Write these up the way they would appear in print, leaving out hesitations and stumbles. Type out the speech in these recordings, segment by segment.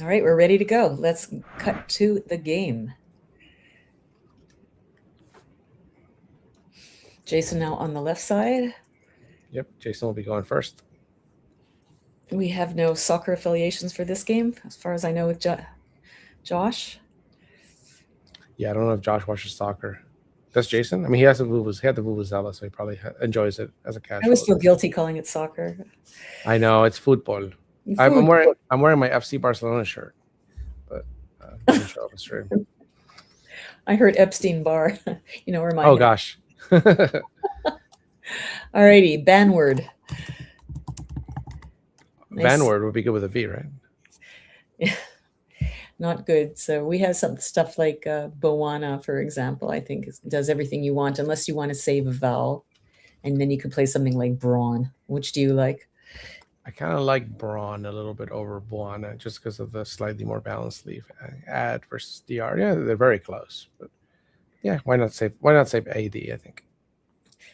All right, we're ready to go. Let's cut to the game. Jason now on the left side. Yep, Jason will be going first. We have no soccer affiliations for this game, as far as I know, with Josh. Yeah, I don't know if Josh watches soccer. That's Jason. I mean, he has he had the vuvuzela, so he probably enjoys it as a I always casual. feel guilty calling it soccer. I know it's football. I'm Food. wearing my FC Barcelona shirt, but didn't show up a stream. I heard Epstein Bar. Where my Oh head. gosh. All righty, ban word. Nice. Vanward would be good with a V, right? Not good. So we have some stuff like Boana, for example, I think does everything you want, unless you want to save a vowel. And then you could play something like brawn. Which do you like? I kind of like Braun a little bit over Buana just because of the slightly more balanced leaf. Ad versus DR. Yeah, they're very close. But yeah, why not save AD, I think.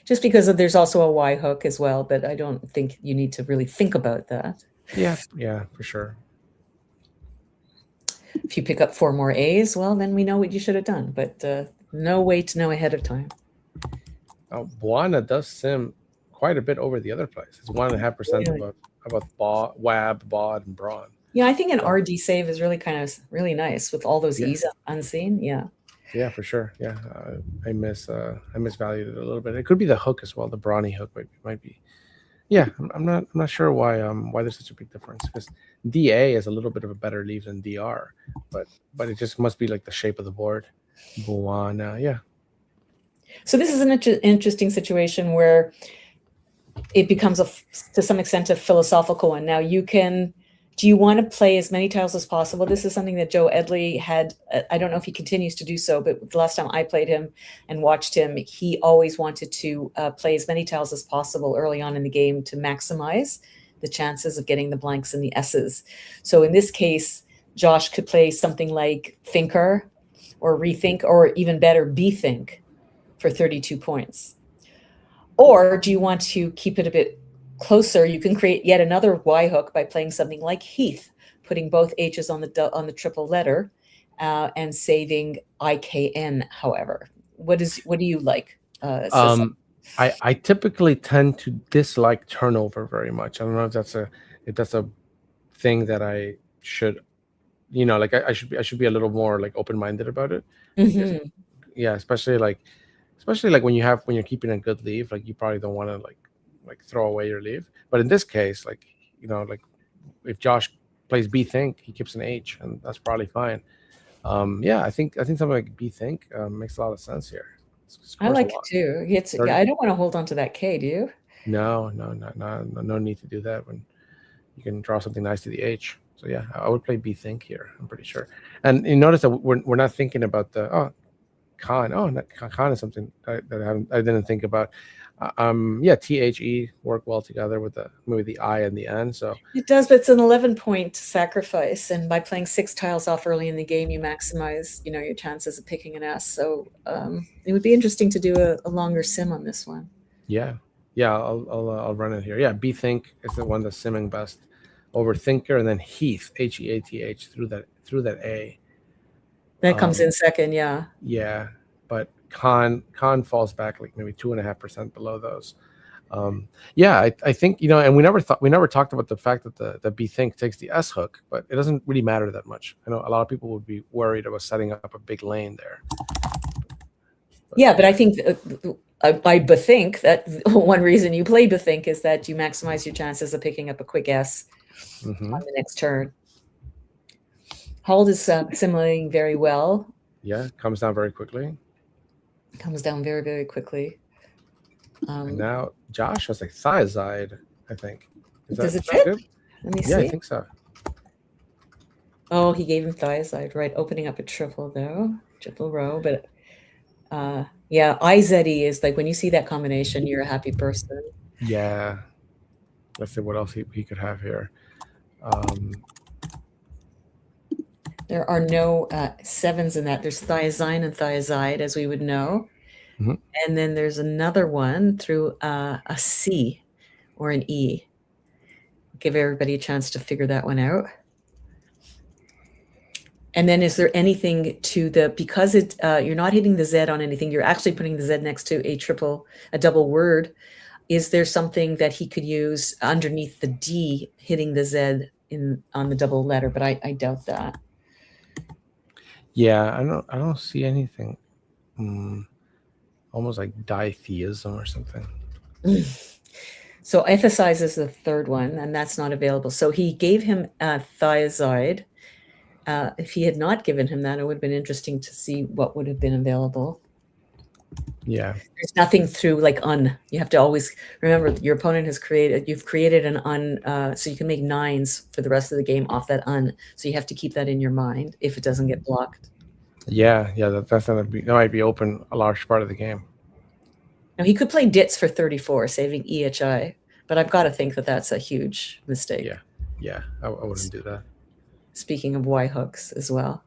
Just because there's also a Y hook as well, but I don't think you need to really think about that. Yeah, for sure. If you pick up 4 more A's, well, then we know what you should have done, but no way to know ahead of time. Buana does sim quite a bit over the other place. It's 1.5% above Wab, Bod, and Braun. Yeah, I think an RD save is really nice with all those E's unseen. Yeah. Yeah, for sure. Yeah, I misvalued it a little bit. It could be the hook as well. The brawny hook might be. Yeah, I'm not sure why there's such a big difference, because DA is a little bit of a better leave than DR, but it just must be like the shape of the board. Buana, yeah. So this is an interesting situation where it becomes to some extent a philosophical one. Now do you want to play as many tiles as possible? This is something that Joe Edley had. I don't know if he continues to do so, but the last time I played him and watched him, he always wanted to play as many tiles as possible early on in the game to maximize the chances of getting the blanks and the S's. So in this case, Josh could play something like Thinker or Rethink, or even better, Bethink for 32 points. Or do you want to keep it a bit closer? You can create yet another Y hook by playing something like Heath, putting both H's on the triple letter and saving IKN. However, what do you like? I typically tend to dislike turnover very much. I don't know if that's a thing that I should, like I should be a little more like open-minded about it. Because, yeah, especially like when you're keeping a good leave, like you probably don't want to like throw away your leave. But in this case, like if Josh plays Bethink, he keeps an H, and that's probably fine. Yeah, I think something like Bethink makes a lot of sense here. I like it too. I don't want to hold on to that K, do you? No need to do that when you can draw something nice to the H. So yeah, I would play Bethink here, I'm pretty sure. And you notice that we're not thinking about the Con. Con is something that I didn't think about. THE work well together with maybe the I and the N. So it does, but it's an 11-point sacrifice, and by playing 6 tiles off early in the game, you maximize your chances of picking an S. So it would be interesting to do a longer sim on this one. Yeah, I'll run it here. Yeah, Bethink is the one that's simming best over Thinker, and then Heath, HEATH through that A. That comes in second, yeah. Yeah, but Con falls back like maybe 2.5% below those. Yeah, I think and we never talked about the fact that the Bethink takes the S hook, but it doesn't really matter that much. I know a lot of people would be worried about setting up a big lane there. But I think I bethink that one reason you play Bethink is that you maximize your chances of picking up a quick S on the next turn. Hold is simulating very well. Yeah, comes down very quickly. Comes down very, very quickly. And now Josh has like Thiazide, I think. Does it fit? Good? Let me see. Yeah, I think so. Oh, he gave him Thiazide, right? Opening up a triple though, triple row. But yeah, IZE is like when you see that combination, you're a happy person. Yeah. Let's see what else he could have here. There are no 7s in that. There's thiazine and thiazide, as we would know. And then there's another one through a C or an E. Give everybody a chance to figure that one out. And then is there anything to the, because you're not hitting the Z on anything, you're actually putting the Z next to a double word. Is there something that he could use underneath the D hitting the Z on the double letter? But I doubt that. Yeah, I don't see anything. Almost like ditheism or something. So ethicize is the third one, and that's not available. So he gave him thiazide. If he had not given him that, it would have been interesting to see what would have been available. Yeah. There's nothing through like You have to always remember your opponent you've created an so you can make 9s for the rest of the game off that So you have to keep that in your mind if it doesn't get blocked. Yeah, that might be open a large part of the game. Now he could play Dits for 34, saving EHI, but I've got to think that that's a huge mistake. Yeah, I wouldn't do that. Speaking of Y hooks as well.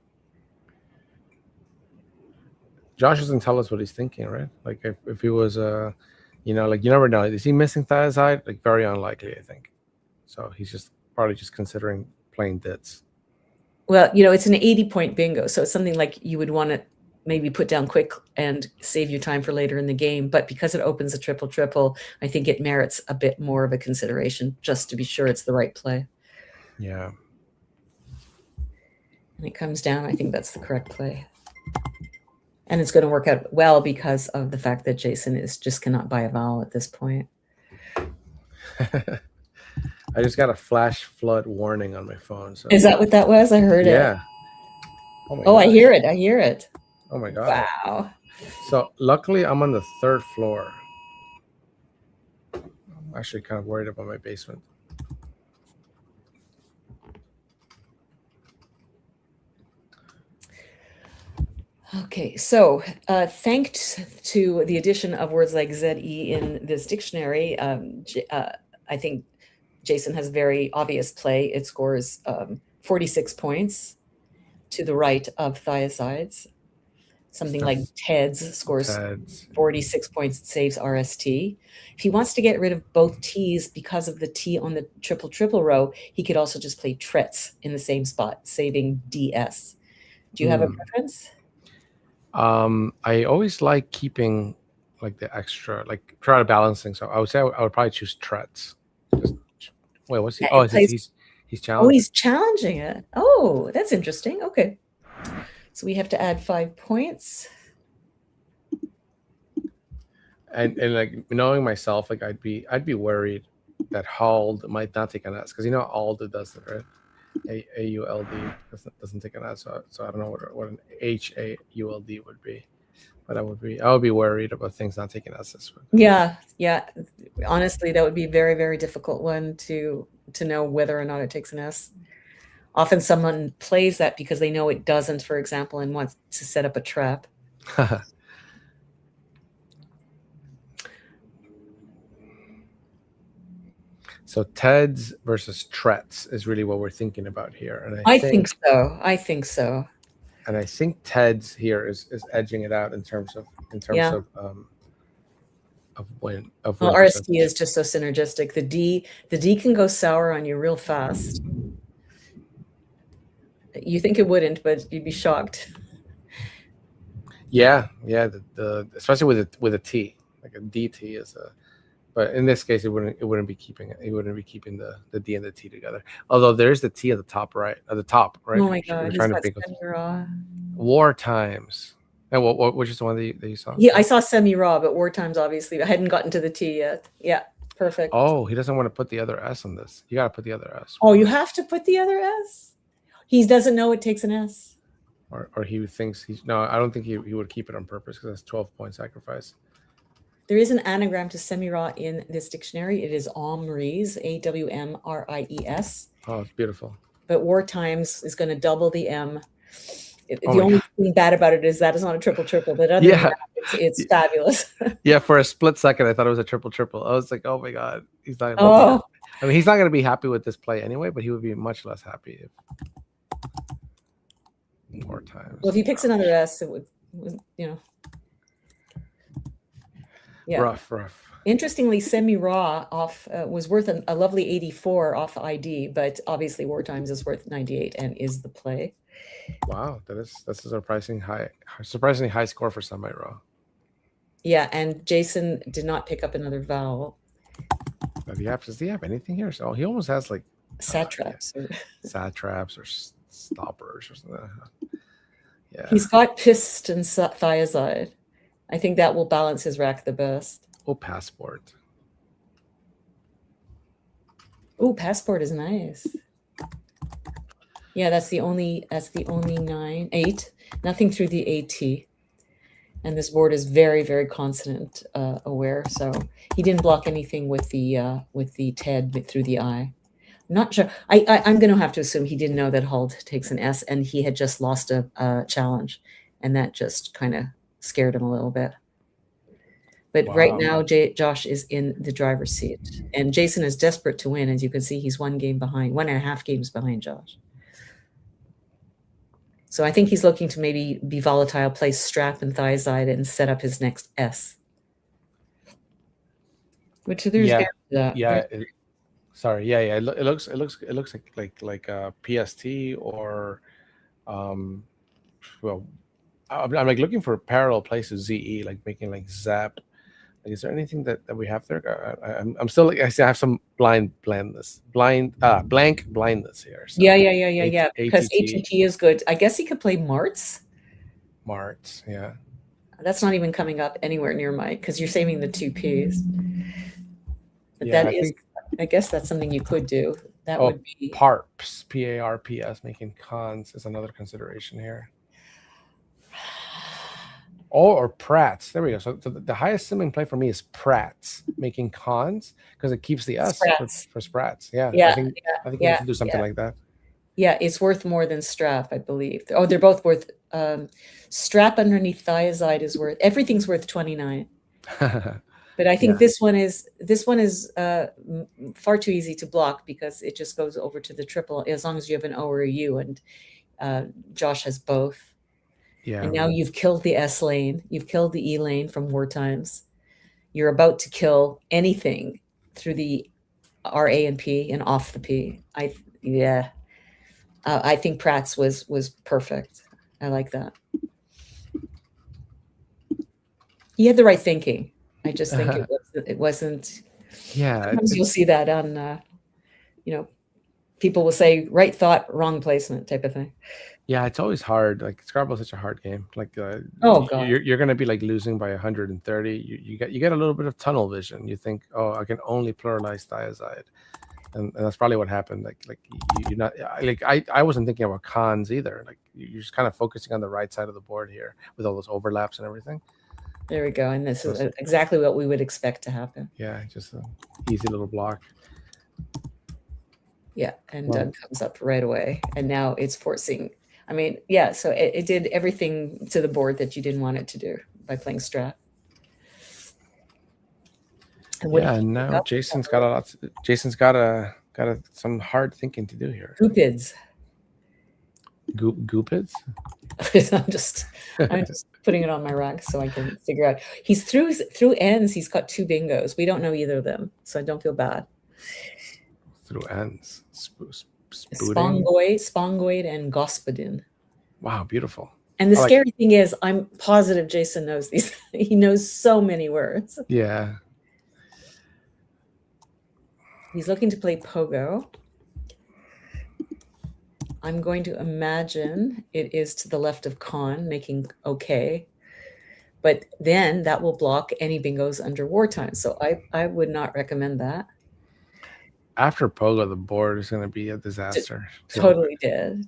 Josh doesn't tell us what he's thinking, right? Like if he was like you never know. Is he missing Thiazide? Like very unlikely, I think. So he's just probably just considering playing Dits. Well, it's an 80-point bingo, so it's something like you would want to maybe put down quick and save your time for later in the game. But because it opens a triple, I think it merits a bit more of a consideration just to be sure it's the right play. Yeah. And it comes down, I think that's the correct play. And it's going to work out well because of the fact that Jason just cannot buy a vowel at this point. I just got a flash flood warning on my phone. So is that what that was? I heard it. Yeah. Oh, I hear it. Oh my God. Wow. So luckily I'm on the 3rd floor. I'm actually kind of worried about my basement. Okay, so thanks to the addition of words like ZE in this dictionary, I think Jason has a very obvious play. It scores 46 points to the right of thiazides. Something like TEDS scores 46 points, it saves RST. If he wants to get rid of both T's because of the T on the triple row, he could also just play TRETS in the same spot, saving DS. Do you have a preference? I always like keeping like the extra, like try to balancing. So I would say I would probably choose Trets. Wait, what's he? Oh, he's challenging. Oh, he's challenging it. Oh, that's interesting. Okay, so we have to add 5 points. And like knowing myself, like I'd be worried that Hald might not take an S because Ald does it, right? AULD doesn't take an S, so I don't know what an HAULD would be, but I would be worried about things not taking S's. Yeah. Honestly, that would be a very, very difficult one to know whether or not it takes an S. Often someone plays that because they know it doesn't, for example, and wants to set up a trap. So TEDS versus TRETS is really what we're thinking about here, and I think so. And I think TEDS here is edging it out in terms of win. Well, RST is just so synergistic. The D can go sour on you real fast. You think it wouldn't, but you'd be shocked. Yeah. Especially with a T, like a DT is a. But in this case, it wouldn't be keeping it. It wouldn't be keeping the D and the T together. Although there's the T at the top right. Oh my God! We're trying to think of War Times. And which is the one that you saw? Yeah, I saw semi-raw, but War Times obviously I hadn't gotten to the T yet. Yeah, perfect. Oh, he doesn't want to put the other S on this. You got to put the other S. Oh, you have to put the other S. He doesn't know it takes an S. Or he thinks no. I don't think he would keep it on purpose because that's 12-point sacrifice. There is an anagram to semi-raw in this dictionary. It is Amries, AWMRIES. Oh, it's beautiful. But War Times is going to double the M. The only thing bad about it is that it's not a triple, but other than that, it's fabulous. Yeah, for a split second, I thought it was a triple. I was like, oh my God, he's not. Oh. I mean, he's not going to be happy with this play anyway, but he would be much less happy if War Times. Well, if he picks another S, it would. Yeah. Rough. Interestingly, semi-raw off was worth a lovely 84 off ID, but obviously War Times is worth 98 and is the play. Wow, that's a surprisingly high score for semi-raw. Yeah, and Jason did not pick up another vowel. Does he have anything here? So he almost has like Satraps. satraps or stoppers or something. Yeah. He's got pissed and thiazide. I think that will balance his rack the best. Oh, passport. Oh, passport is nice. Yeah, that's the only 9, 8. Nothing through the AT. And this board is very, very consonant aware. So he didn't block anything with the TED through the I. I'm not sure. I'm going to have to assume he didn't know that Hald takes an S, and he had just lost a challenge, and that just kind of scared him a little bit. But right now, Josh is in the driver's seat, and Jason is desperate to win. As you can see, he's 1.5 games behind Josh. So I think he's looking to maybe be volatile, play strap and thiazide, and set up his next S. Which there's sorry, yeah. It looks like a PST or, well, I'm like looking for parallel plays to ZE, like making like Zap. Like, is there anything that we have there? I'm still like I have some blank blindness here. So yeah. Because ATT is good. I guess he could play Marts. Yeah. That's not even coming up anywhere near because you're saving the 2 Ps. But yeah, I guess that's something you could do. That would be PARPS, PARPS, making cons is another consideration here. Or Pratt's. There we go. So the highest simming play for me is Pratt's, making cons, because it keeps the S for Sprats. Yeah. I think you can do something like that. Yeah, it's worth more than strap, I believe. Oh, they're both worth. Strap underneath thiazide is worth. Everything's worth 29. But I think this one is far too easy to block because it just goes over to the triple as long as you have an O or a U, and Josh has both. Yeah. And now you've killed the S lane. You've killed the E lane from War Times. You're about to kill anything through the R, A, and P and off the P. I think Pratt's was perfect. I like that. He had the right thinking. I just think it wasn't. Yeah. Sometimes you'll see that on, people will say right thought, wrong placement type of thing. Yeah, it's always hard. Like Scrabble is such a hard game. Like, oh god, you're gonna be like losing by 130. You get a little bit of tunnel vision. You think, oh, I can only pluralize thiazide, and that's probably what happened. Like you're not like I wasn't thinking about cons either. Like you're just kind of focusing on the right side of the board here with all those overlaps and everything. There we go, and this is exactly what we would expect to happen. Yeah, just an easy little block. Yeah, and Doug comes up right away, and now it's forcing. I mean, yeah, so it did everything to the board that you didn't want it to do by playing strap. And now Jason's got some hard thinking to do here. Goopids. Goopids? I'm just putting it on my rack so I can figure out. He's through ends. He's got 2 bingos. We don't know either of them, so I don't feel bad. Through ends. Spongoid and Gospodin. Wow, beautiful. And the scary thing is, I'm positive Jason knows these. He knows so many words. Yeah. He's looking to play Pogo. I'm going to imagine it is to the left of Con, making okay. But then that will block any bingos under wartime. So I would not recommend that. After Pogo, the board is going to be a disaster. Totally dead.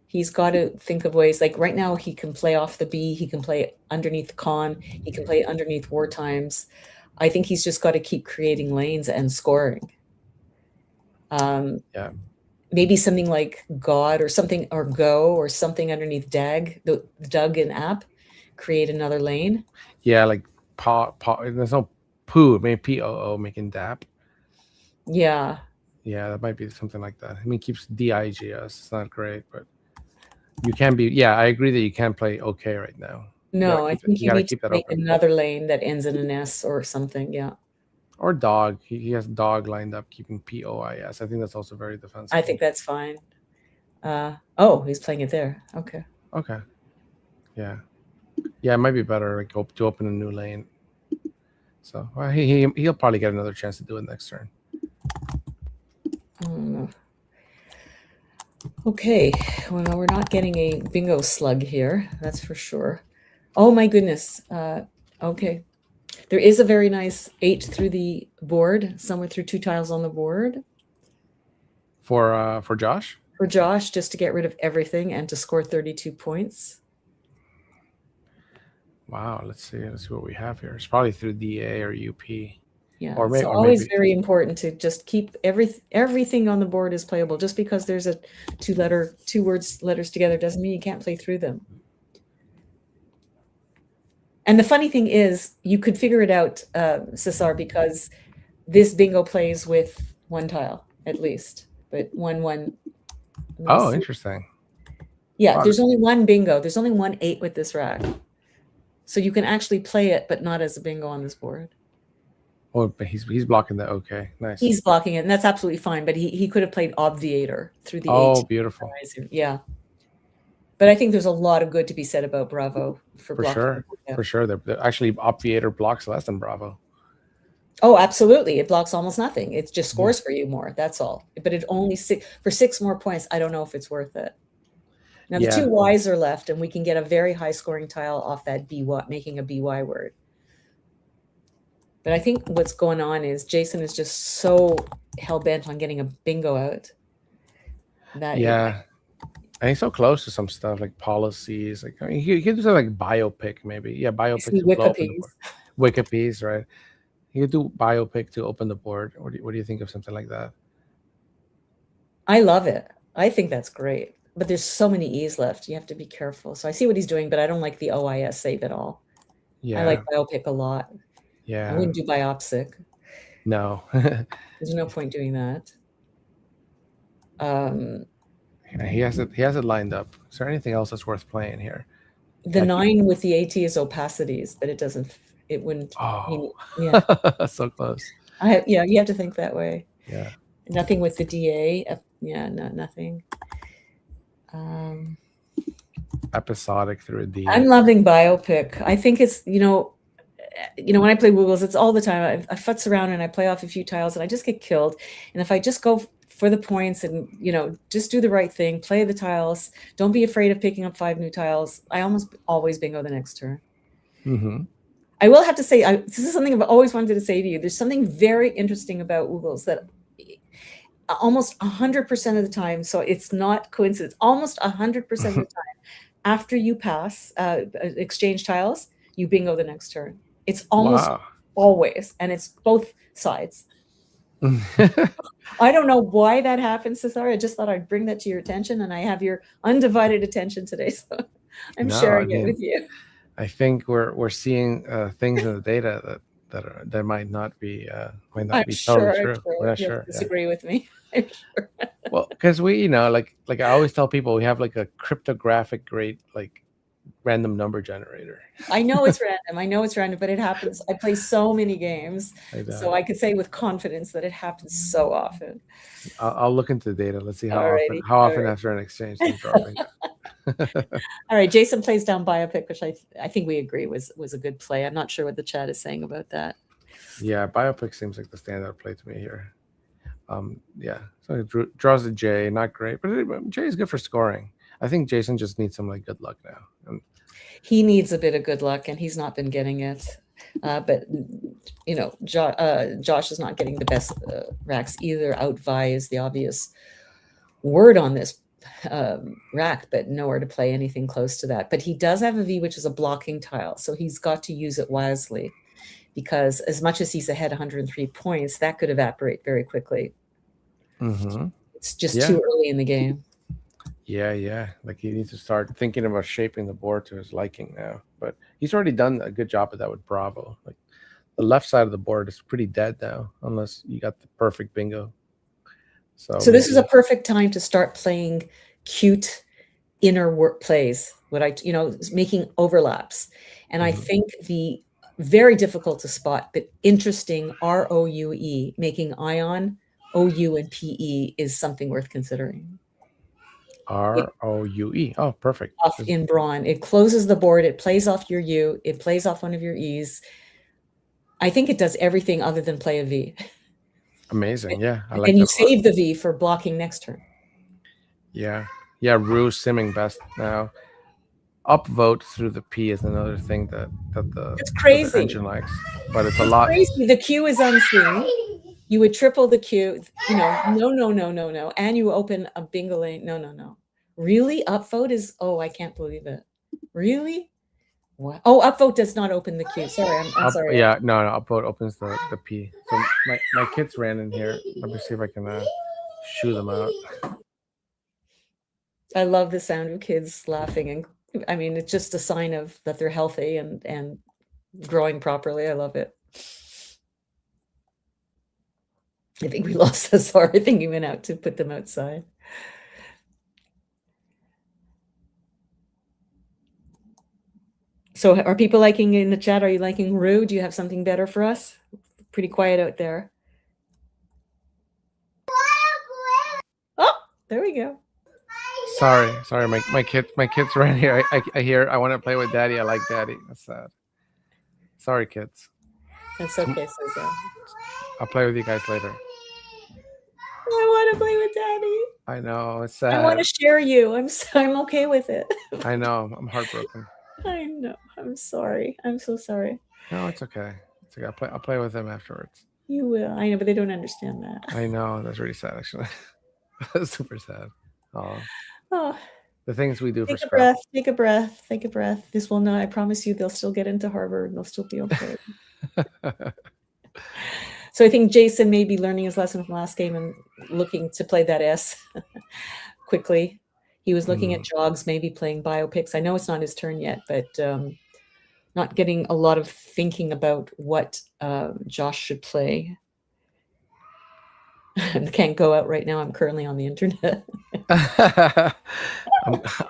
He's got to think of ways. Like right now, he can play off the B. He can play underneath Con. He can play underneath War Times. I think he's just got to keep creating lanes and scoring. Maybe something like God or something, or Go or something underneath Dag, the Doug and App, create another lane. Yeah, like there's no Poo, maybe POO making DAP. Yeah, that might be something like that. I mean, it keeps DIGS. It's not great, but you can be. Yeah, I agree that you can play okay right now. No, I think You you gotta need to keep that make open. another lane that ends in an S or something. Yeah. Or dog. He has dog lined up, keeping POIS. I think that's also very defensible. I think that's fine. Oh, he's playing it there. Okay. Okay. Yeah. Yeah, it might be better like to open a new lane. So well, he'll probably get another chance to do it next turn. I don't know. Okay, well, we're not getting a bingo slug here, that's for sure. Oh my goodness. Okay. There is a very nice 8 through the board, somewhere through 2 tiles on the board. For Josh? For Josh, just to get rid of everything and to score 32 points. Wow, let's see what we have here. It's probably through DA or UP. Yeah, or it's always very important to just keep everything on the board is playable. Just because there's a two letters together doesn't mean you can't play through them. And the funny thing is, you could figure it out, Cesar, because this bingo plays with 1 tile at least, but 1-1. Oh, interesting. Yeah, there's only 1 bingo. There's only 1 8 with this rack, so you can actually play it, but not as a bingo on this board. Oh, but he's blocking that. Okay, nice. He's blocking it, and that's absolutely fine. But he could have played Obviator through the 8. Oh, beautiful. Yeah. But I think there's a lot of good to be said about Bravo for blocking. Sure. Yeah. For sure. They're actually, Obviator blocks less than Bravo. Oh, absolutely. It blocks almost nothing. It just scores for you more. That's all. But it only for 6 more points. I don't know if it's worth it. Now the 2 Ys are left, and we can get a very high scoring tile off that BY, making a BY word. But I think what's going on is Jason is just so hell bent on getting a bingo out. That and he's so close to some stuff like policies. Like, I mean, he could do something like Biopic, maybe. Yeah, Biopic to blow open the board. Wikipedia, right? He could do Biopic to open the board. What do you think of something like that? I love it. I think that's great. But there's so many E's left. You have to be careful. So I see what he's doing, but I don't like the OIS save at all. Yeah. I like Biopic a lot. Yeah. I wouldn't do Biopsic. No. There's no point doing that. He has it lined up. Is there anything else that's worth playing here? The 9 with the AT is opacities, but it wouldn't. Oh, yeah. So close. Yeah, you have to think that way. Yeah. Nothing with the DA. Yeah, no, nothing. Episodic through a DA. I'm loving Biopic. I think it's, when I play Woogles, it's all the time. I futz around and I play off a few tiles and I just get killed. And if I just go for the points and, just do the right thing, play the tiles, don't be afraid of picking up 5 new tiles, I almost always bingo the next turn. Mm-hmm. I will have to say, this is something I've always wanted to say to you. There's something very interesting about Woogles that almost 100% of the time, so it's not coincidence, almost 100% of the time, after you pass exchange tiles, you bingo the next turn. It's almost always, and it's both sides. I don't know why that happens, Cesar. I just thought I'd bring that to your attention, and I have your undivided attention today, so I'm sharing it with you. I think we're seeing things in the data that might not be totally true. We're not sure. Disagree with me. I'm sure. Well, because we, like I always tell people, we have like a cryptographic grade like random number generator. I know it's random, but it happens. I play so many games, so I could say with confidence that it happens so often. I'll look into the data. Let's see how often after an exchange they're dropping. All right, Jason plays down Biopic, which I think we agree was a good play. I'm not sure what the chat is saying about that. Yeah, Biopic seems like the standout play to me here. Yeah, so it draws a J, not great, but J is good for scoring. I think Jason just needs some good luck now. He needs a bit of good luck, and he's not been getting it. But Josh is not getting the best racks either. Outvie is the obvious word on this rack, but nowhere to play anything close to that. But he does have a V, which is a blocking tile, so he's got to use it wisely, because as much as he's ahead 103 points, that could evaporate very quickly. Mm-hmm. It's just too early in the game. Yeah. Like he needs to start thinking about shaping the board to his liking now. But he's already done a good job of that with Bravo. Like the left side of the board is pretty dead now, unless you got the perfect bingo. So this is a perfect time to start playing cute inner work plays making overlaps. And I Mhm. think the very difficult to spot, but interesting ROUE, making ion, OU, and PE is something worth considering. It ROUE. Oh, perfect. off in brawn. It closes the board, it plays off your U, it plays off one of your E's. I think it does everything other than play a V. Amazing. Yeah, I like And you that a lot. save the V for blocking next turn. Yeah. Yeah, Rue simming best now. Upvote through the P is another thing that the That's other crazy. engine likes, but it's a It's lot. crazy. The Q is unseen. You would triple the Q. No, no, no, no, no. And you open a bingo lane. No, no, no. Really? Upvote is, oh, I can't believe it. Really? What? Oh, upvote does not open the Q. Sorry, I'm sorry. Yeah, no, upvote opens the P. So my kids ran in here. Let me see if I can shoo them out. I love the sound of kids laughing, and I mean it's just a sign of that they're healthy and growing properly. I love it. I think we lost Cesar. I think he went out to put them outside. So are people liking in the chat? Are you liking Rue? Do you have something better for us? Pretty quiet out there. Oh, there we go. Sorry. My kids ran here. I hear I want to play with daddy. I like daddy. That's sad. Sorry, kids. That's okay, Cesar. I'll play with you guys later. I want to play with daddy. I know, it's I want sad. to share you. I'm okay with it. I know, I'm heartbroken. I know. I'm sorry. I'm so sorry. No, it's okay. It's okay. I'll play with them afterwards. You will. I know, but they don't understand that. I know, that's really sad actually. That's super sad. Oh, The things we do for take a Scrabble. breath. Take a breath. Take a breath. This will not. I promise you, they'll still get into Harvard. They'll still be okay. So I think Jason may be learning his lesson from last game and looking to play that S quickly. He was looking at jogs, maybe playing biopics. I know it's not his turn yet, but not getting a lot of thinking about what Josh should play. I can't go out right now. I'm currently on the internet. I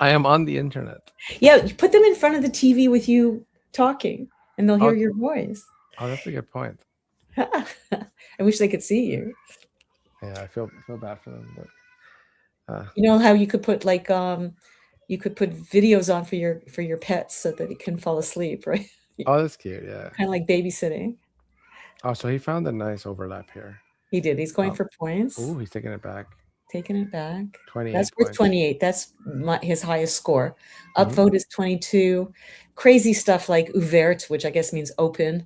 am on the internet. Yeah, you put them in front of the TV with you talking, and they'll hear your voice. Oh, that's a good point. I wish they could see you. Yeah, I feel bad for them, but you know how you could put like you could put videos on for your pets so that it can fall asleep, right? Oh, that's cute. Yeah, kind of like babysitting. Oh, so he found a nice overlap here. He did. He's going for points. Oh, he's taking it back. Taking it back. 28 That's worth points. 28. That's his highest score. Upvote is 22. Crazy stuff like ouvert, which I guess means open,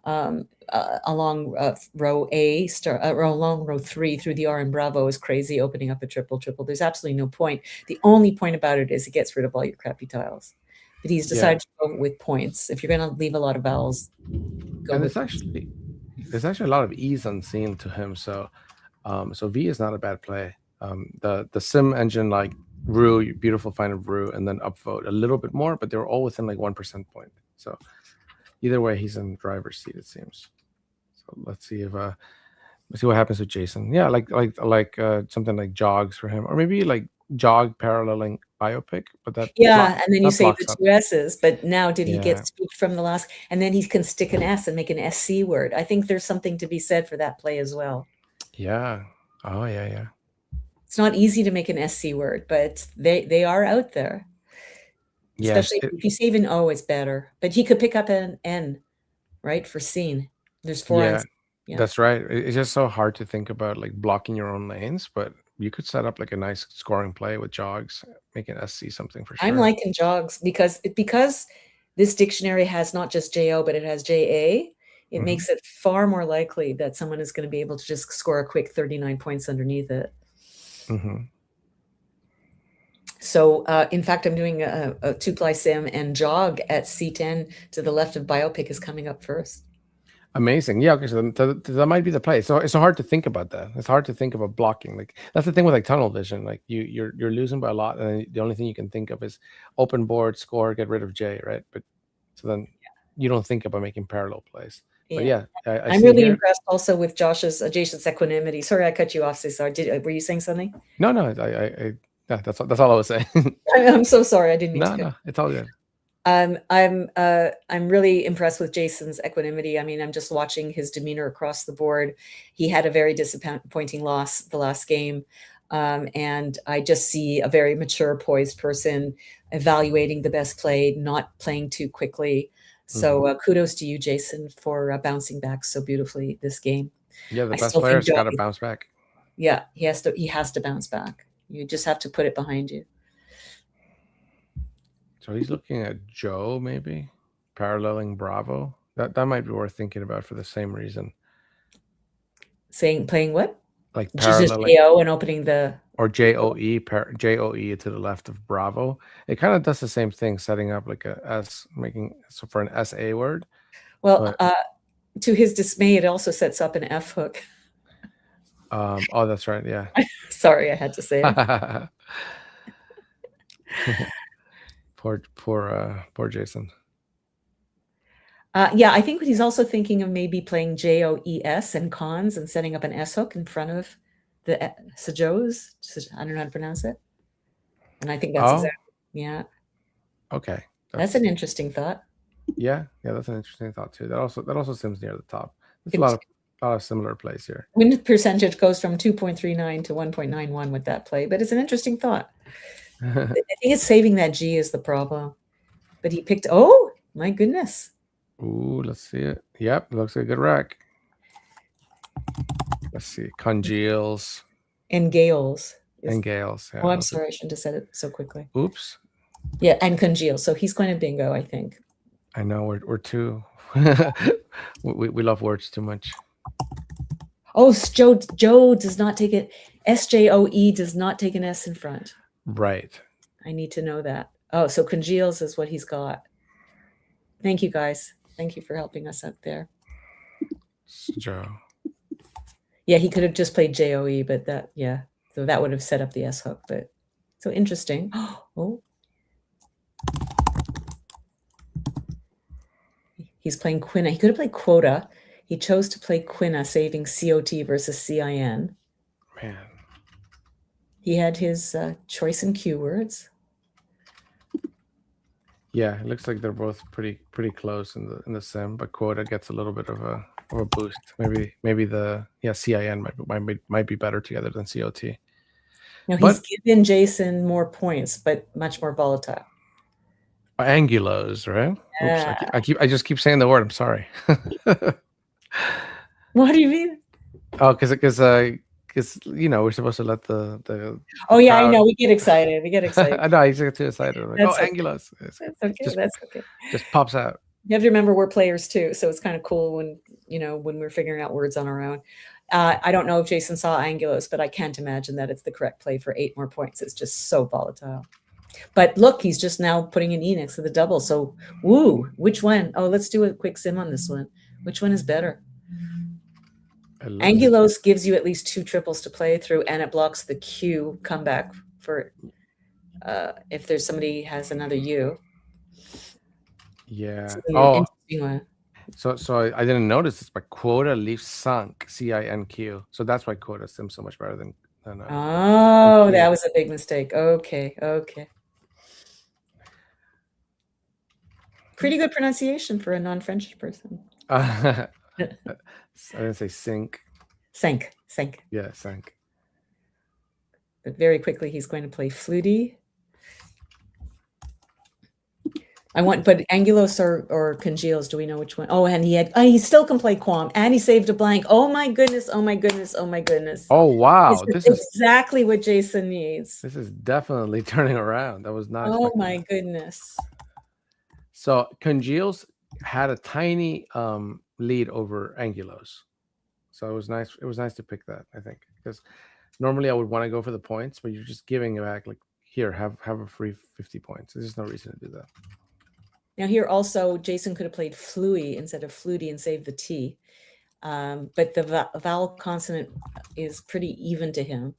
along row A, along row 3 through the R and Bravo is crazy, opening up a triple. There's absolutely no point. The only point about it is it gets rid of all your crappy tiles. But he's decided to go with points. If you're going to leave a lot of vowels, go and with there's actually a lot of E's unseen to him, so so V is not a bad play. The sim engine like Rue, beautiful find of Rue, and then upvote a little bit more, but they were all within like 1% point. So either way, he's in driver's seat, it seems. So let's see if let's see what happens with Jason. Yeah, like something like jogs for him, or maybe like jog paralleling biopic, but that and then you save the up. 2 S's. But now did he get spooked from the last? And then he can stick an S and make an SC word. I think there's something to be said for that play as well. Yeah. Oh yeah. It's not easy to make an SC word, but they are out there. Especially if you save an O, it's better. But he could pick up an N, right, for scene. There's 4 N's. Yeah, that's right. It's just so hard to think about like blocking your own lanes, but you could set up like a nice scoring play with jogs, make an SC something for sure. I'm liking jogs because this dictionary has not just JO, but it has JA. It makes it far more likely that someone is going to be able to just score a quick 39 points underneath it. So, in fact, I'm doing a 2-ply sim, and jog at C10 to the left of biopic is coming up first. Amazing. Yeah. Okay. So that might be the play. So it's hard to think about that. It's hard to think about blocking. Like that's the thing with like tunnel vision. Like you're losing by a lot, and the only thing you can think of is open board, score, get rid of J, right? But so then you don't think about making parallel plays. But I'm really impressed also with Jason's equanimity. Sorry, I cut you off, Cesar. Were you saying something? No. Yeah, that's all I was saying. I'm so sorry. I didn't mean to. No, it's all good. I'm really impressed with Jason's equanimity. I mean, I'm just watching his demeanor across the board. He had a very disappointing loss the last game. And I just see a very mature, poised person evaluating the best play, not playing too quickly. So kudos to you, Jason, for bouncing back so beautifully this game. Yeah, the I best still think players got to bounce back. Yeah, he has to bounce back. You just have to put it behind you. So he's looking at Joe, maybe paralleling Bravo. That might be worth thinking about for the same reason. Playing what? Like Just paralleling AO and opening the or JOE to the left of Bravo. It kind of does the same thing, setting up like a S, making so for an SA word. Well, But, to his dismay, it also sets up an F hook. oh, that's right. Yeah. Sorry, I had to say it. Poor Jason. Yeah, I think he's also thinking of maybe playing JOES and cons and setting up an S hook in front of the Sajos. I don't know how to pronounce it. And I think that's exactly, yeah. Okay. That's an interesting thought. Yeah, that's an interesting thought too. That also seems near the top. There's a lot of similar plays here. Win percentage goes from 2.39 to 1.91 with that play, but it's an interesting thought. I think it's saving that G is the problem. But he picked, oh my goodness. Ooh, let's see it. Yep, looks like a good rack. Let's see, Congeals. And Gales. And Gales. Yeah, oh, I'm sorry, I shouldn't have said it so quickly. Oops. Yeah, and Congeals. So he's going to bingo, I think. I know we're too. we love words too much. Oh, Joe does not take it. SJOE does not take an S in front. Right. I need to know that. Oh, so Congeals is what he's got. Thank you, guys. Thank you for helping us out there. Joe. Yeah, he could have just played JOE, but that, yeah. So that would have set up the S hook, but so interesting. Oh. He's playing Quina. He could have played Quota. He chose to play Quina, saving COT versus CIN. Man. He had his choice in Q words. Yeah, it looks like they're both pretty close in the sim, but Quota gets a little bit of a boost. Maybe the CIN might be better together than COT. Now he's given Jason more points, but much more volatile. Angulos, right? Yeah. Oops, I just keep saying the word. I'm sorry. What do you mean? Oh, because we're supposed to let the oh yeah, crowd... I know, we get excited. I know, I just get too excited. Like, that's Angulos. That's okay. That's okay. Just pops out. You have to remember we're players too, so it's kind of cool when we're figuring out words on our own. I don't know if Jason saw Angulos, but I can't imagine that it's the correct play for 8 more points. It's just so volatile. But look, he's just now putting an E next to the double. So, woo, which one? Oh, let's do a quick sim on this one. Which one is better? Angulos gives you at least 2 triples to play through, and it blocks the Q comeback for if there's somebody has another U. Yeah. Interesting one. So I didn't notice this, but Quota leaves sunk CINQ. So that's why Quota sims so much better than oh, that was a big mistake. Okay. Pretty good pronunciation for a non-French person. I didn't say sink. Sank. Yeah, sank. But very quickly, he's going to play Flutie. But Angulos or Congeals, do we know which one? Oh, and he still can play Quam, and he saved a blank. Oh my goodness. Oh wow. This is exactly what Jason needs. This is definitely turning around. That was not Oh my goodness. So Congeals had a tiny lead over Angulos. So it was nice. It was nice to pick that, I think, because normally I would want to go for the points, but you're just giving it back like, here, have a free 50 points. There's no reason to do that. Now here also, Jason could have played Flui instead of Flutie and saved the T. But the vowel consonant is pretty even to him.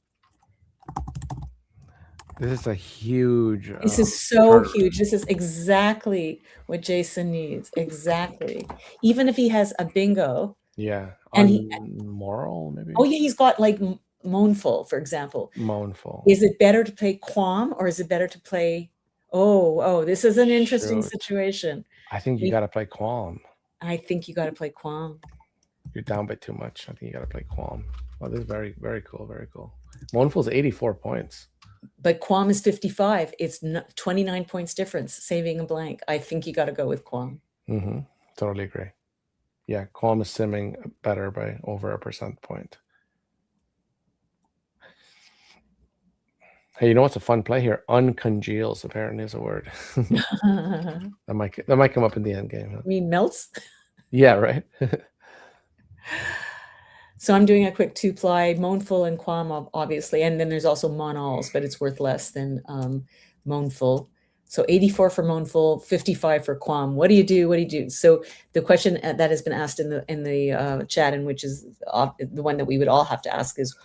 This is a huge... This is so huge. This is exactly what Jason needs. Exactly. Even if he has a bingo. Yeah. And moral, maybe? Oh, yeah, he's got like Moanful, for example. Moanful. Is it better to play Quam or is it better to play? Oh, this is an interesting Shoot. situation. I think you got to play Qualm. I think you got to play Quam. You're down by too much. I think you got to play Qualm. Well, this is very, very cool. Very cool. Moanful's 84 points. But Quam is 55. It's 29 points difference, saving a blank. I think you got to go with Quam. Mm-hmm. Totally agree. Yeah, Qualm is simming better by over a percent point. Hey, you know what's a fun play here? Uncongeals apparently is a word. that might come up in the end game. Huh? I mean, melts. Yeah, right. So I'm doing a quick 2-ply, Moanful and Quam, obviously, and then there's also Monals, but it's worth less than Moanful. So 84 for Moanful, 55 for Quam. What do you do? What do you do? So the question that has been asked in the chat, and which is the one that we would all have to ask, is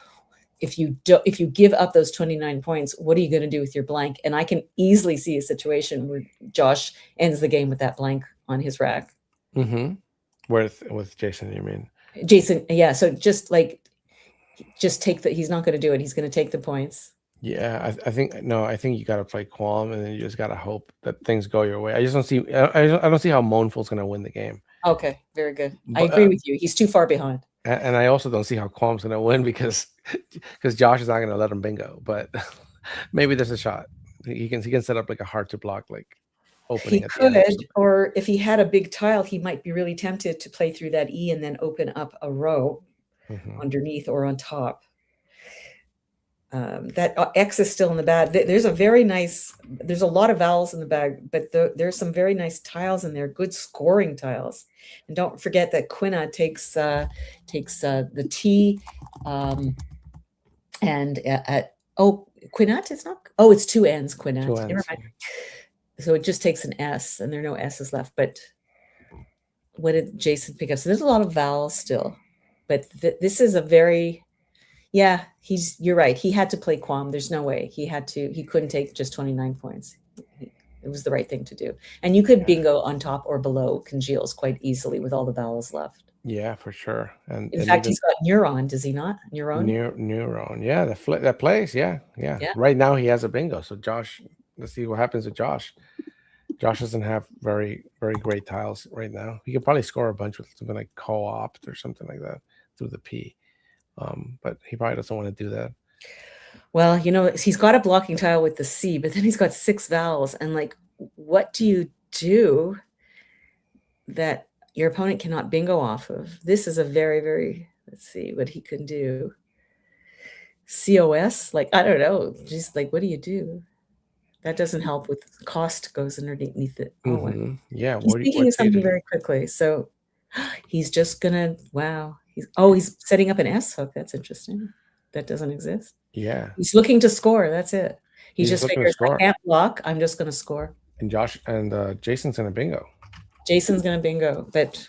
if you give up those 29 points, what are you going to do with your blank? And I can easily see a situation where Josh ends the game with that blank on his rack. Mm-hmm. With Jason, you mean? Jason, yeah. So just take he's not going to do it. He's going to take the points. Yeah, I think you got to play Qualm, and then you just got to hope that things go your way. I just don't see. I don't see how Moanful's going to win the game. Okay, very good. I agree with you. He's too far behind. And I also don't see how Qualm's going to win because Josh is not going to let him bingo. But maybe there's a shot. He can set up like a hard to block opening. He could, or if he had a big tile, he might be really tempted to play through that E and then open up a row underneath or on top. That X is still in the bag. There's a lot of vowels in the bag, but there's some very nice tiles in there, good scoring tiles. And don't forget that Quina takes the T, and Quinat is not. Oh, it's 2 N's. Quinat. Never mind. So it just takes an S, and there are no S's left. But what did Jason pick up? So there's a lot of vowels still, but this is a very. Yeah, you're right. He had to play Quam. There's no way. He couldn't take just 29 points. It was the right thing to do. And you could bingo on top or below Congeals quite easily with all the vowels left. Yeah, for sure. And in fact, he's got Neuron, does he not? Neuron? Neuron. Yeah, that plays. Yeah. Right now he has a bingo. So Josh, let's see what happens with Josh. Josh doesn't have very, very great tiles right now. He could probably score a bunch with something like co-opt or something like that through the P. But he probably doesn't want to do that. Well, he's got a blocking tile with the C, but then he's got 6 vowels. And what do you do that your opponent cannot bingo off of? This is a very, very, let's see what he can do. COS? I don't know. Just what do you do? That doesn't help with cost goes underneath it. Mm-hmm. Yeah. He's thinking of something very quickly. So he's just going to, wow. He's setting up an S hook. That's interesting. That doesn't exist. Yeah. He's looking to score. That's it. He just figures, I can't block. I'm just going to score. And Jason's going to bingo. Jason's going to bingo. But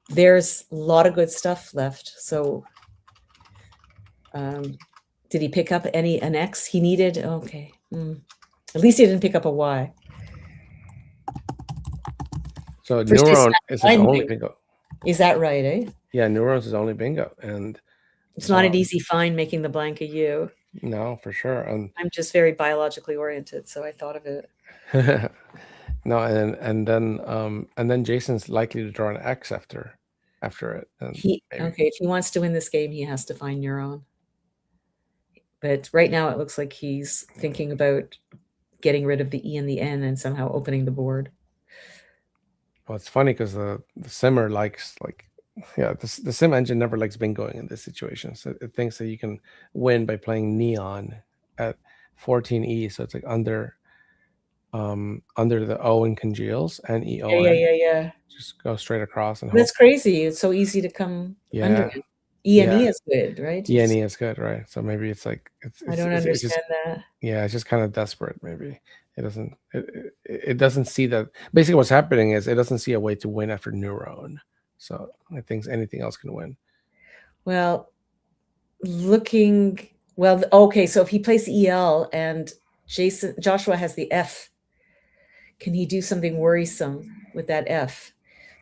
there's a lot of good stuff left. So did he pick up an X he needed? Okay. At least he didn't pick up a Y. So Neuron is his only bingo. Is that right, eh? Yeah, Neuron's his only bingo. And it's not an easy find making the blank a U. No, for sure. And I'm just very biologically oriented, so I thought of it. No, and then Jason's likely to draw an X after it. And if he wants to win this game, he has to find Neuron. But right now it looks like he's thinking about getting rid of the E and the N and somehow opening the board. Well, it's funny because the simmer likes the sim engine never likes bingoing in this situation. So it thinks that you can win by playing neon at 14E. So it's under the O in Congeals and EO. Yeah. Just go straight across and that's crazy. It's so easy to come under it. E and E is good, right? E and E is good, right? So maybe it's I don't understand that. Yeah, it's just kind of desperate. Maybe it doesn't see that. Basically, what's happening is it doesn't see a way to win after Neuron. So it thinks anything else can win. Well, okay. So if he plays EL and Joshua has the F, can he do something worrisome with that F?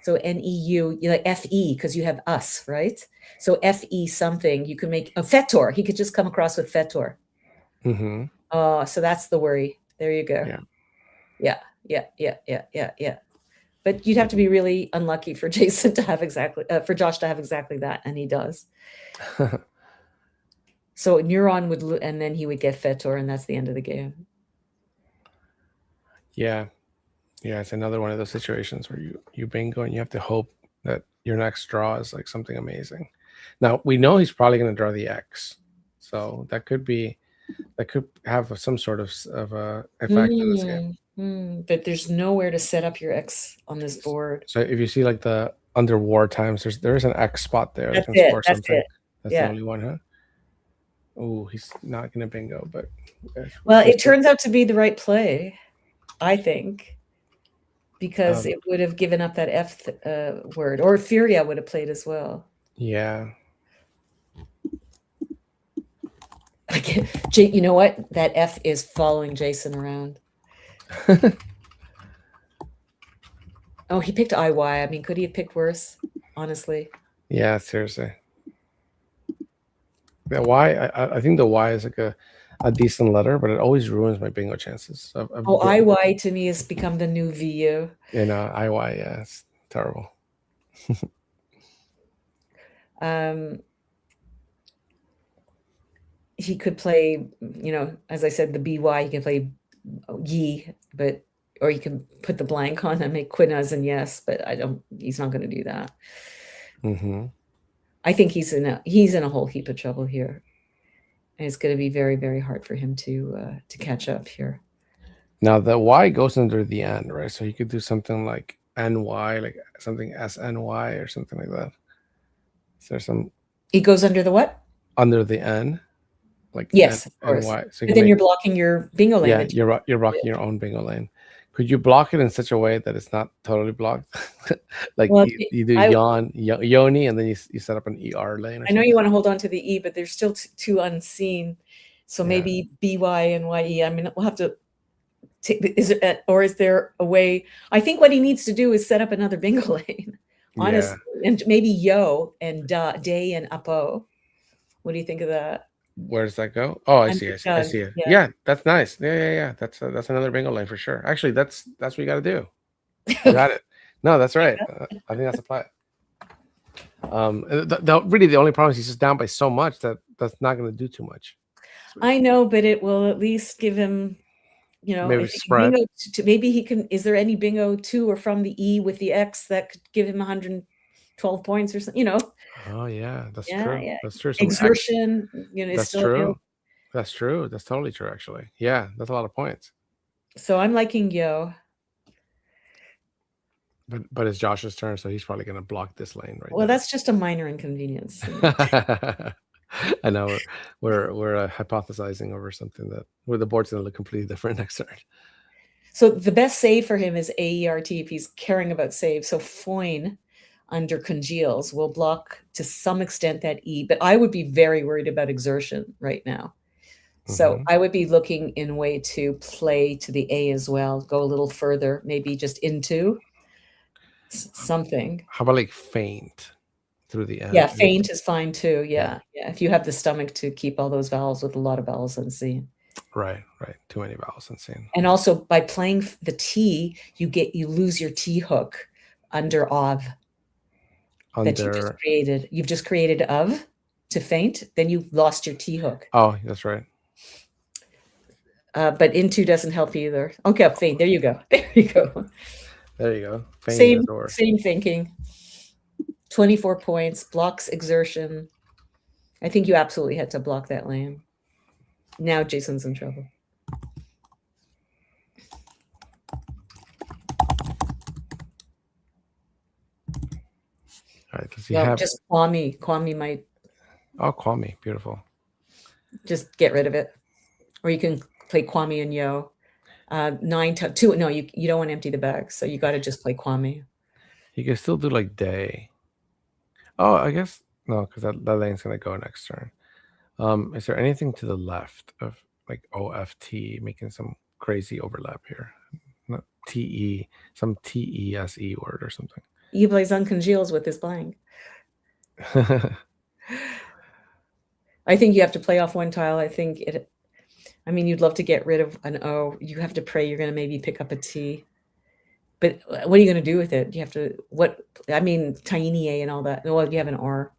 So NEU, you like FE because you have us, right? So FE something, you can make a Fetor. He could just come across with Fetor. Mm-hmm. Oh, so that's the worry. There you go. Yeah. Yeah. But you'd have to be really unlucky for Jason to have exactly for Josh to have exactly that, and he does. So Neuron would, and then he would get Fetor, and that's the end of the game. Yeah. Yeah, it's another one of those situations where you bingo and you have to hope that your next draw is like something amazing. Now we know he's probably going to draw the X, so that could have some sort of effect in this game. But there's nowhere to set up your X on this board. So if you see like the under war times, there is an X spot there That's that can it. score That's something. it. That's Yeah. the only one, huh? Oh, he's not going to bingo, but well, it turns out to be the right play, I think, because it would have given up that F word, or Furia would have played as well. Yeah. You know what? That F is following Jason around. Oh, he picked IY. I mean, could he have picked worse? Honestly. Yeah, seriously. The Y, I think the Y is like a decent letter, but it always ruins my bingo chances. IY to me has become the new VU. IY, yeah, it's terrible. He could play, as I said, the BY. He can play Yi, or you can put the blank on and make Quinaz and yes, but he's not going to do that. Mm-hmm. I think he's in a whole heap of trouble here. And it's going to be very, very hard for him to catch up here. Now the Y goes under the N, right? So he could do something like NY, like something SNY or something like that. Is there some? It goes under the what? Under the N, like yes, of course. NY. So but then you're blocking your bingo lane. Yeah, you're blocking your own bingo lane. Could you block it in such a way that it's not totally blocked? Like you do Yoni, and then you set up an ER lane. I know you want to hold on to the E, but there's still two unseen. So maybe BY and YE. I mean, we'll have to. Is there a way? I think what he needs to do is set up another bingo lane. Honestly, and maybe Yo and Day and Uppo. What do you think of that? Where does that go? Oh, I see it. Yeah, that's nice. Yeah. That's another bingo lane for sure. Actually, that's what you got to do. You got it. No, that's right. I think that's a play. Really, the only problem is he's just down by so much that's not going to do too much. I know, but it will at least give him, maybe spread. Maybe he can. Is there any bingo to or from the E with the X that could give him 112 points or something? Oh yeah, that's true. Yeah. That's true. Exertion, that's still true. available. That's true. That's totally true. Actually, yeah, that's a lot of points. So I'm liking Yo. But it's Josh's turn, so he's probably going to block this lane right now. Well, that's just a minor inconvenience. I know we're hypothesizing over something where the board's going to look completely different next turn. So the best save for him is AERT if he's caring about save. So Foyne under Congeals will block to some extent that E, but I would be very worried about exertion right now. So I would be looking in a way to play to the A as well, go a little further, maybe just into something. How about like feint through the N? Yeah, feint is fine too. Yeah. If you have the stomach to keep all those vowels with a lot of vowels unseen. Right. Too many vowels unseen. And also by playing the T, you lose your T hook under of. That you just created. You've just created of to feint, then you've lost your T hook. Oh, that's right. But into doesn't help either. Okay, feint. There you go. There you go. Same thinking. 24 points, blocks exertion. I think you absolutely had to block that lane. Now Jason's in trouble. All right, does he have just Kwame? Kwame might. Oh, Kwame, beautiful. Just get rid of it, or you can play Kwame and Yo. 9-2. No, you don't want to empty the bag, so you got to just play Kwame. You can still do like Day. Oh, I guess no, because that lane's gonna go next turn. Is there anything to the left of like OFT making some crazy overlap here? Not TE, some TESE word or something. He plays on Congeals with his blank. I think you have to play off one tile. I mean, you'd love to get rid of an O. You have to pray you're going to maybe pick up a T. But what are you going to do with it? You have to, tiny A and all that. Well, you have an R.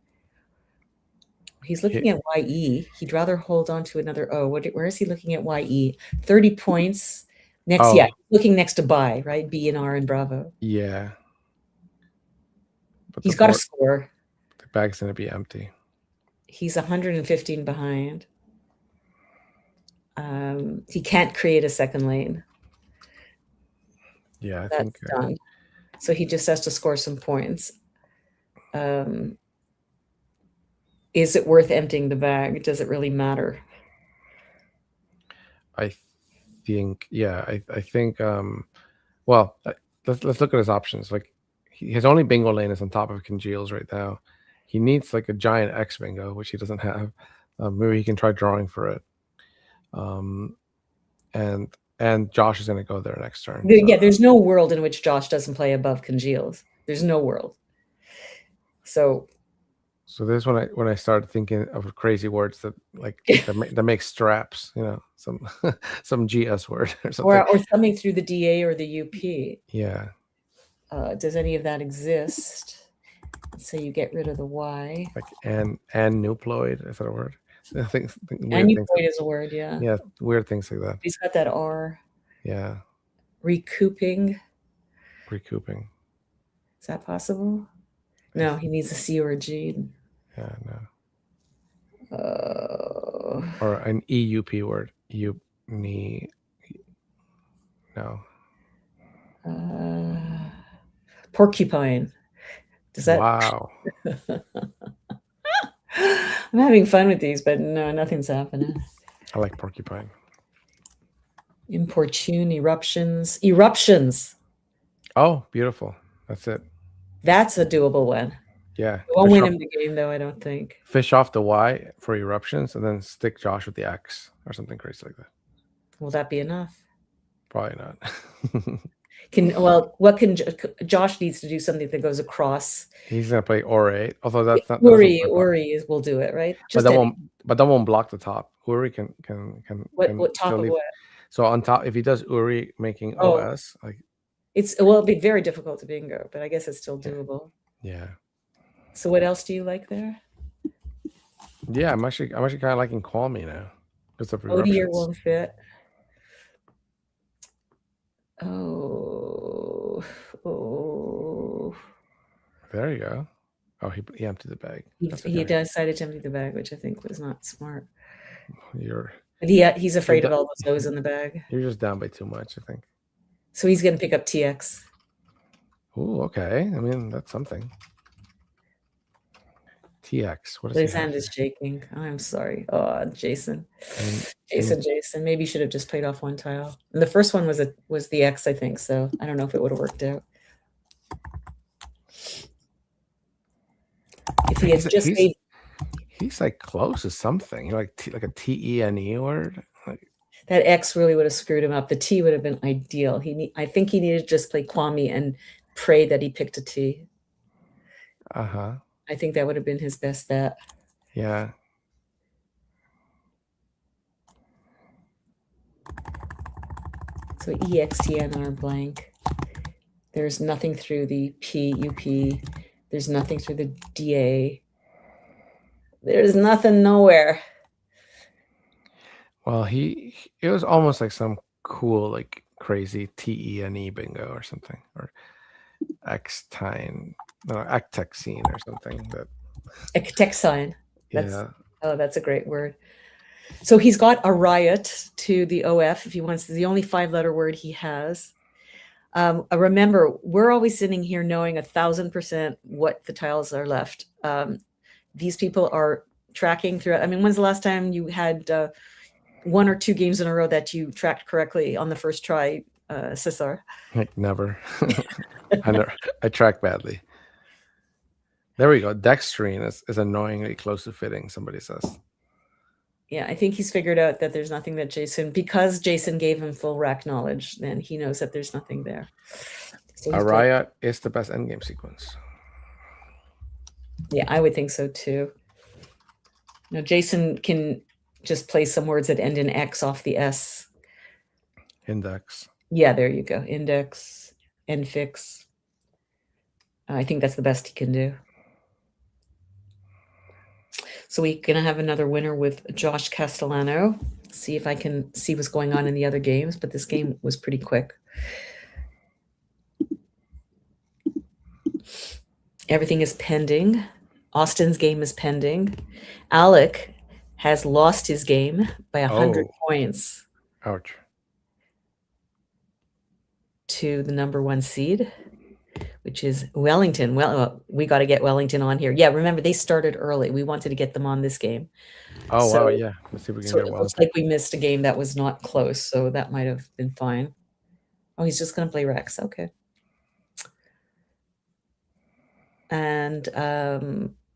He's looking at YE. He'd rather hold on to another O. Where is he looking at YE? 30 points. Next, yeah, looking next to buy, right? B and R and Bravo. Yeah. But he's got a score. The bag's going to be empty. He's 115 behind. He can't create a second lane. Yeah, That's think done. So he just has to score some points. Is it worth emptying the bag? Does it really matter? I think, yeah, I think, well, let's look at his options. Like, his only bingo lane is on top of Congeals right now. He needs like a giant X bingo, which he doesn't have. Maybe he can try drawing for it. And Josh is going to go there next turn. Yeah, there's no world in which Josh doesn't play above Congeals. There's no world. So this when I started thinking of crazy words that that make straps, some GS word or something, or something through the DA or the UP. Yeah. Does any of that exist? So you get rid of the Y. Like and nuploid, is that a word? I think nuploid is a word, yeah. Yeah, weird things like that. He's got that R. Yeah. Recouping. Is that possible? No, he needs a C or a G. Yeah, no. Or an EUP word. No. Porcupine. Does that? Wow. I'm having fun with these, but no, nothing's happening. I like porcupine. Importune, eruptions. Oh, beautiful. That's it. That's a doable one. Yeah. It won't win him the game, though, I don't think. Fish off the Y for eruptions and then stick Josh with the X or something crazy like that. Will that be enough? Probably not. What can Josh needs to do something that goes across? He's gonna play Ori, although that's not Uri will do it, right? But that won't block the top. Uri can what top of what? So on top, if he does Uri making OS, it'll be very difficult to bingo, but I guess it's still doable. Yeah. So what else do you like there? Yeah, I'm actually kind of liking Call Me now. Because of eruptions. Here won't fit. Oh. There you go. Oh, he emptied the bag. He decided to empty the bag, which I think was not smart. But he's afraid of all those O's in the bag. You're just down by too much, I think. So he's going to pick up TX. Oh, okay. I mean, that's something. TX. What is his hand is shaking. Oh, I'm sorry. Oh, Jason. Jason. Maybe you should have just played off one tile. And the first one was the X, I think. So I don't know if it would have worked out. If he had just made, he's like close to something, like a TENE word. That X really would have screwed him up. The T would have been ideal. I think he needed to just play Kwame and pray that he picked a T. I think that would have been his best bet. Yeah. So EXTNR blank. There's nothing through the PUP. There's nothing through the DA. There's nothing nowhere. Well, it was almost like some cool, like crazy TENE bingo or something, or Xtine, Actexine or something. Ectexine. Yeah. Oh, that's a great word. So he's got a riot to the OF if he wants. The only 5-letter word he has. Remember, we're always sitting here knowing 1,000% what the tiles are left. These people are tracking through. I mean, when's the last time you had 1 or 2 games in a row that you tracked correctly on the first try, Cesar? Like never. I track badly. There we go. Dextrine is annoyingly close to fitting, somebody says. Yeah, I think he's figured out that there's nothing that because Jason gave him full rack knowledge, then he knows that there's nothing there. So A he's playing. riot is the best endgame sequence. Yeah, I would think so too. Now Jason can just play some words that end in X off the S. Index. Yeah, there you go. Index, infix. I think that's the best he can do. So we're going to have another winner with Josh Castellano. See if I can see what's going on in the other games, but this game was pretty quick. Everything is pending. Austin's game is pending. Alec has lost his game by 100 points Ouch. to the number 1 seed, which is Wellington. Well, we got to get Wellington on here. Yeah, remember, they started early. We wanted to get them on this game. Oh, So- wow, yeah. Let's see if we can So get it one. looks like we missed a game that was not close, so that might have been fine. Oh, he's just going to play Rex. Okay. And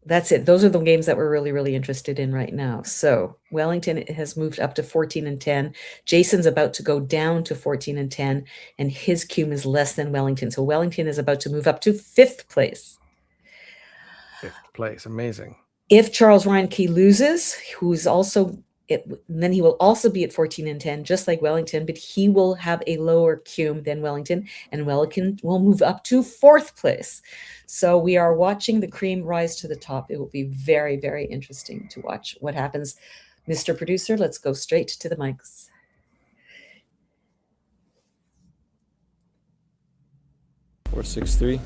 that's it. Those are the games that we're really, really interested in right now. So Wellington has moved up to 14 and 10. Jason's about to go down to 14 and 10, and his cum is less than Wellington. So Wellington is about to move up to 5th place. 5th place. Amazing. If Charles Reinke loses, who's also then he will also be at 14 and 10, just like Wellington, but he will have a lower cum than Wellington, and Wellington will move up to 4th place. So we are watching the cream rise to the top. It will be very, very interesting to watch what happens. Mr. Producer, let's go straight to the mics. 463.